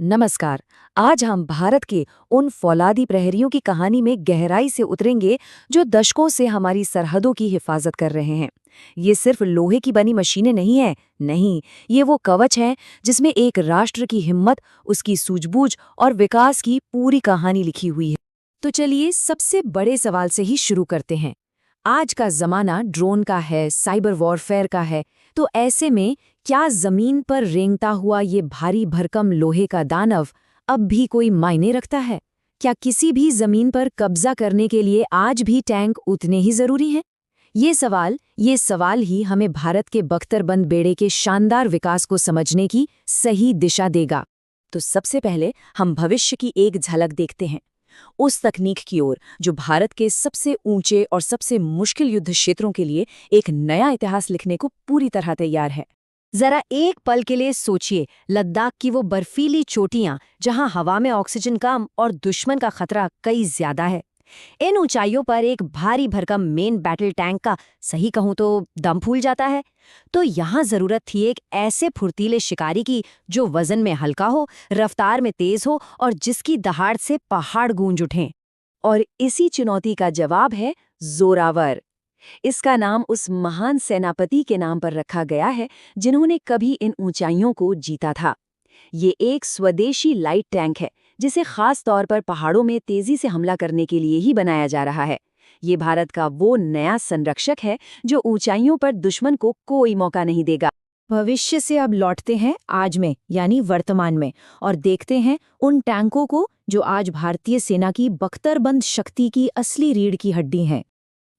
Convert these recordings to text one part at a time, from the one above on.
नमस्कार। आज हम भारत के उन फौलादी प्रहरियों की कहानी में गहराई से उतरेंगे जो दशकों से हमारी सरहदों की हिफाजत कर रहे हैं। ये सिर्फ लोहे की बनी मशीनें नहीं है, नहीं, ये वो कवच हैं जिसमें एक राष्ट्र की हिम्मत, उसकी सूझबूझ और विकास की पूरी कहानी लिखी हुई है। तो चलिए सबसे बड़े सवाल से ही शुरू करते हैं। आज का जमाना ड्रोन का है, साइबर वॉरफेयर का है, तो ऐसे में क्या जमीन पर रेंगता हुआ ये भारी भरकम लोहे का दानव अब भी कोई मायने रखता है? क्या किसी भी जमीन पर कब्जा करने के लिए आज भी टैंक उतने ही जरूरी हैं? ये सवाल ही हमें भारत के बख्तरबंद बेड़े के शानदार विकास को समझने की सही दिशा देगा। तो सबसे पहले हम भविष्य की एक झलक देखते हैं, उस तकनीक की ओर जो भारत के सबसे ऊंचे और सबसे मुश्किल युद्ध क्षेत्रों के लिए एक नया इतिहास लिखने को पूरी तरह तैयार है। जरा एक पल के लिए सोचिए, लद्दाख की वो बर्फीली चोटियां जहां हवा में ऑक्सीजन कम और दुश्मन का खतरा कई ज्यादा है। इन ऊंचाइयों पर एक भारी भरकम मेन बैटल टैंक का, सही कहूं तो, दम फूल जाता है। तो यहाँ जरूरत थी एक ऐसे फुर्तीले शिकारी की जो वजन में हल्का हो, रफ्तार में तेज हो और जिसकी दहाड़ से पहाड़ गूंज उठें। और इसी चुनौती का जवाब है जोरावर। इसका नाम उस महान सेनापति के नाम पर रखा गया है जिन्होंने कभी इन ऊंचाइयों को जीता था। ये एक स्वदेशी लाइट टैंक है जिसे खास तौर पर पहाड़ों में तेजी से हमला करने के लिए ही बनाया जा रहा है। ये भारत का वो नया संरक्षक है जो ऊंचाइयों पर दुश्मन को कोई मौका नहीं देगा। भविष्य से अब लौटते हैं आज में, यानी वर्तमान में, और देखते हैं उन टैंकों को जो आज भारतीय सेना की बख्तरबंद शक्ति की असली रीढ़ की हड्डी हैं।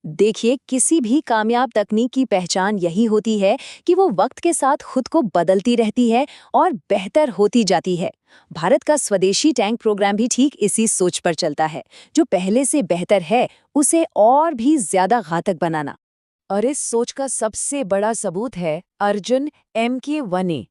देखिए, किसी भी कामयाब तकनीक की पहचान यही होती है कि वो वक्त के साथ खुद को बदलती रहती है और बेहतर होती जाती है। भारत का स्वदेशी टैंक प्रोग्राम भी ठीक इसी सोच पर चलता है, जो पहले से बेहतर है उसे और भी ज्यादा घातक बनाना। और इस सोच का सबसे बड़ा सबूत है अर्जुन MK1A।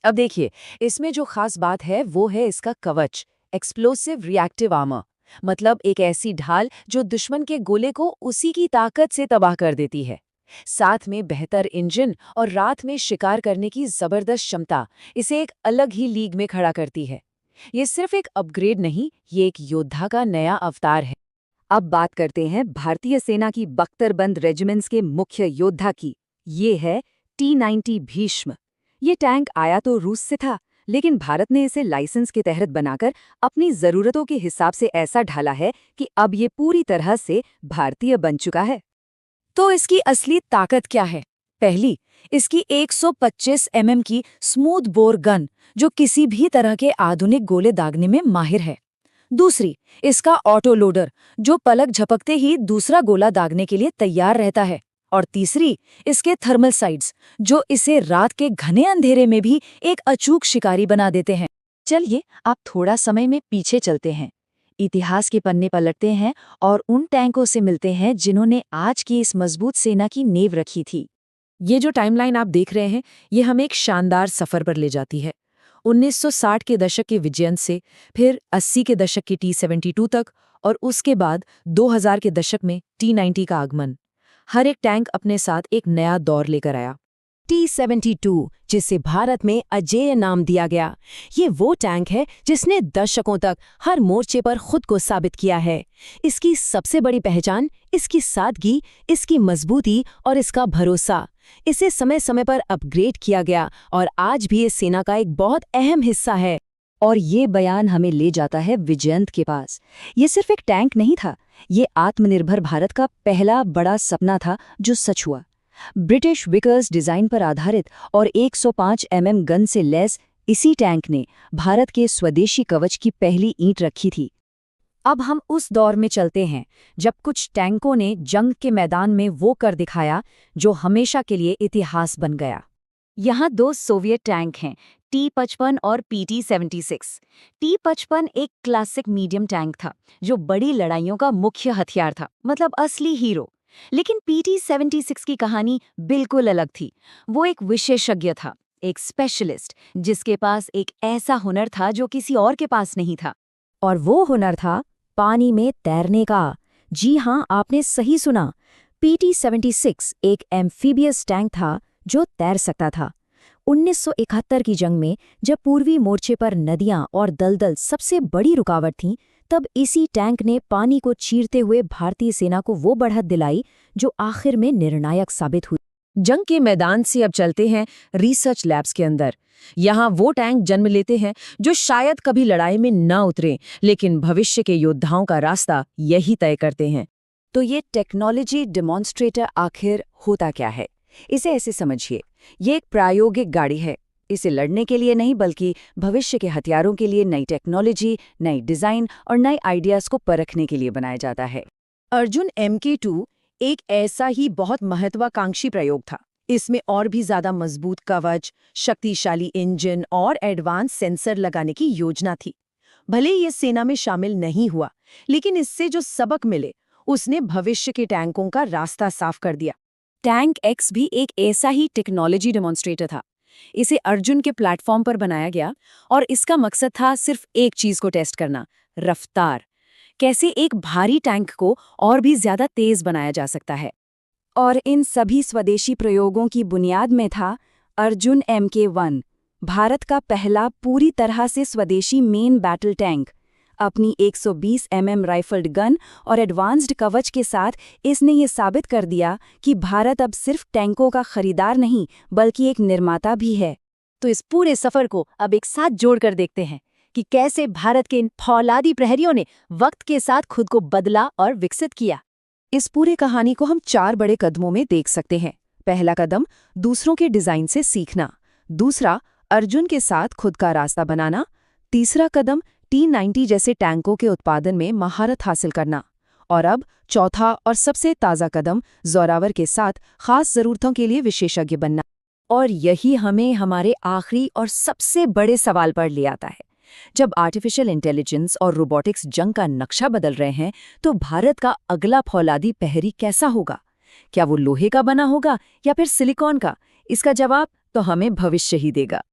अब देखिए, इसमें जो खास बात है वो है इसका कवच, एक्सप्लोसिव रिएक्टिव आर्मर। मतलब एक ऐसी ढाल जो दुश्मन के गोले को उसी की ताकत से तबाह कर देती है। साथ में बेहतर इंजन और रात में शिकार करने की जबरदस्त क्षमता इसे एक अलग ही लीग में खड़ा करती है। ये सिर्फ एक अपग्रेड नहीं, ये एक योद्धा का नया अवतार है। अब बात करते हैं भारतीय सेना की बख्तरबंद रेजिमेंट्स के मुख्य योद्धा की। ये है T-90 भीष्म। ये टैंक आया तो रूस से था, लेकिन भारत ने इसे लाइसेंस के तहत बनाकर अपनी जरूरतों के हिसाब से ऐसा ढाला है कि अब ये पूरी तरह से भारतीय बन चुका है। तो इसकी असली ताकत क्या है? पहली, इसकी 125 की स्मूथ बोर गन जो किसी भी तरह के आधुनिक गोले दागने में माहिर है। दूसरी, इसका ऑटो लोडर जो पलक झपकते ही दूसरा गोला दागने के लिए तैयार रहता है। और तीसरी, इसके थर्मल साइड्स जो इसे रात के घने अंधेरे में भी एक अचूक शिकारी बना देते हैं। चलिए आप थोड़ा समय में पीछे चलते हैं, इतिहास के पन्ने पलटते हैं और उन टैंकों से मिलते हैं जिन्होंने आज की इस मजबूत सेना की नींव रखी थी। ये जो टाइमलाइन आप देख रहे हैं, ये हमें एक शानदार सफर पर ले जाती है। 1960 के दशक के विजयन से फिर 80 के दशक की T-72 तक और उसके बाद 2000 के दशक में T-90 का आगमन। हर एक टैंक अपने साथ एक नया दौर लेकर आया। T-72, जिसे भारत में अजेय नाम दिया गया, ये वो टैंक है जिसने दशकों तक हर मोर्चे पर खुद को साबित किया है। इसकी सबसे बड़ी पहचान इसकी सादगी, इसकी मजबूती और इसका भरोसा। इसे समय समय पर अपग्रेड किया गया और आज भी इस सेना का एक बहुत अहम हिस्सा है। और ये बयान हमें ले जाता है विजयंत के पास। ये सिर्फ एक टैंक नहीं था, ये आत्मनिर्भर भारत का पहला बड़ा सपना था जो सच हुआ। ब्रिटिश विकर्स डिजाइन पर आधारित और 105 गन से लैस इसी टैंक ने भारत के स्वदेशी कवच की पहली ईंट रखी थी। अब हम उस दौर में चलते हैं जब कुछ टैंकों ने जंग के मैदान में वो कर दिखाया जो हमेशा के लिए इतिहास बन गया। यहाँ दो सोवियत टैंक हैं, T-55 और PT-76। T-55 एक क्लासिक मीडियम टैंक था जो बड़ी लड़ाइयों का मुख्य हथियार था, मतलब असली हीरो। लेकिन PT-76 की कहानी बिल्कुल अलग थी। वो एक विशेषज्ञ था, एक स्पेशलिस्ट, जिसके पास एक ऐसा हुनर था जो किसी और के पास नहीं था। और वो हुनर था पानी में तैरने का। जी हाँ, आपने सही सुना। PT-76 एक एम्फीबियस टैंक था जो तैर सकता था। 1971 की जंग में जब पूर्वी मोर्चे पर नदियां और दलदल सबसे बड़ी रुकावट थीं, तब इसी टैंक ने पानी को चीरते हुए भारतीय सेना को वो बढ़त दिलाई जो आखिर में निर्णायक साबित हुई। जंग के मैदान से अब चलते हैं रिसर्च लैब्स के अंदर। यहाँ वो टैंक जन्म लेते हैं जो शायद कभी लड़ाई में न उतरे, लेकिन भविष्य के योद्धाओं का रास्ता यही तय करते हैं। तो ये टेक्नोलॉजी डेमोन्स्ट्रेटर आखिर होता क्या है? इसे ऐसे समझिए, ये एक प्रायोगिक गाड़ी है। इसे लड़ने के लिए नहीं बल्कि भविष्य के हथियारों के लिए नई टेक्नोलॉजी, नई डिज़ाइन और नए आइडियाज़ को परखने के लिए बनाया जाता है। अर्जुन MK2 एक ऐसा ही बहुत महत्वाकांक्षी प्रयोग था। इसमें और भी ज्यादा मजबूत कवच, शक्तिशाली इंजन और एडवांस सेंसर लगाने की योजना थी। भले ही ये सेना में शामिल नहीं हुआ, लेकिन इससे जो सबक मिले उसने भविष्य के टैंकों का रास्ता साफ कर दिया। टैंक X भी एक ऐसा ही टेक्नोलॉजी डेमोन्स्ट्रेटर था। इसे अर्जुन के प्लेटफॉर्म पर बनाया गया और इसका मकसद था सिर्फ एक चीज को टेस्ट करना, रफ्तार। कैसे एक भारी टैंक को और भी ज्यादा तेज बनाया जा सकता है। और इन सभी स्वदेशी प्रयोगों की बुनियाद में था अर्जुन MK1, भारत का पहला पूरी तरह से स्वदेशी मेन बैटल टैंक। अपनी 120 mm राइफल्ड गन और एडवांस्ड कवच के साथ इसने ये साबित कर दिया कि भारत अब सिर्फ टैंकों का खरीदार नहीं बल्कि एक निर्माता भी है। तो इस पूरे सफर को अब एक साथ जोड़कर देखते हैं कि कैसे भारत के इन फौलादी प्रहरियों ने वक्त के साथ खुद को बदला और विकसित किया। इस पूरे कहानी को हम 4 बड़े कदमों में देख सकते हैं। पहला कदम, दूसरों के डिजाइन से सीखना। दूसरा, अर्जुन के साथ खुद का रास्ता बनाना। तीसरा कदम, T90 जैसे टैंकों के उत्पादन में महारत हासिल करना। और अब चौथा और सबसे ताज़ा कदम, ज़ोरावर के साथ खास ज़रूरतों के लिए विशेषज्ञ बनना। और यही हमें हमारे आखिरी और सबसे बड़े सवाल पर ले आता है। जब आर्टिफिशियल इंटेलिजेंस और रोबोटिक्स जंग का नक्शा बदल रहे हैं, तो भारत का अगला फौलादी प्रहरी कैसा होगा? क्या वो लोहे का बना होगा या फिर सिलिकॉन का? इसका जवाब तो हमें भविष्य ही देगा।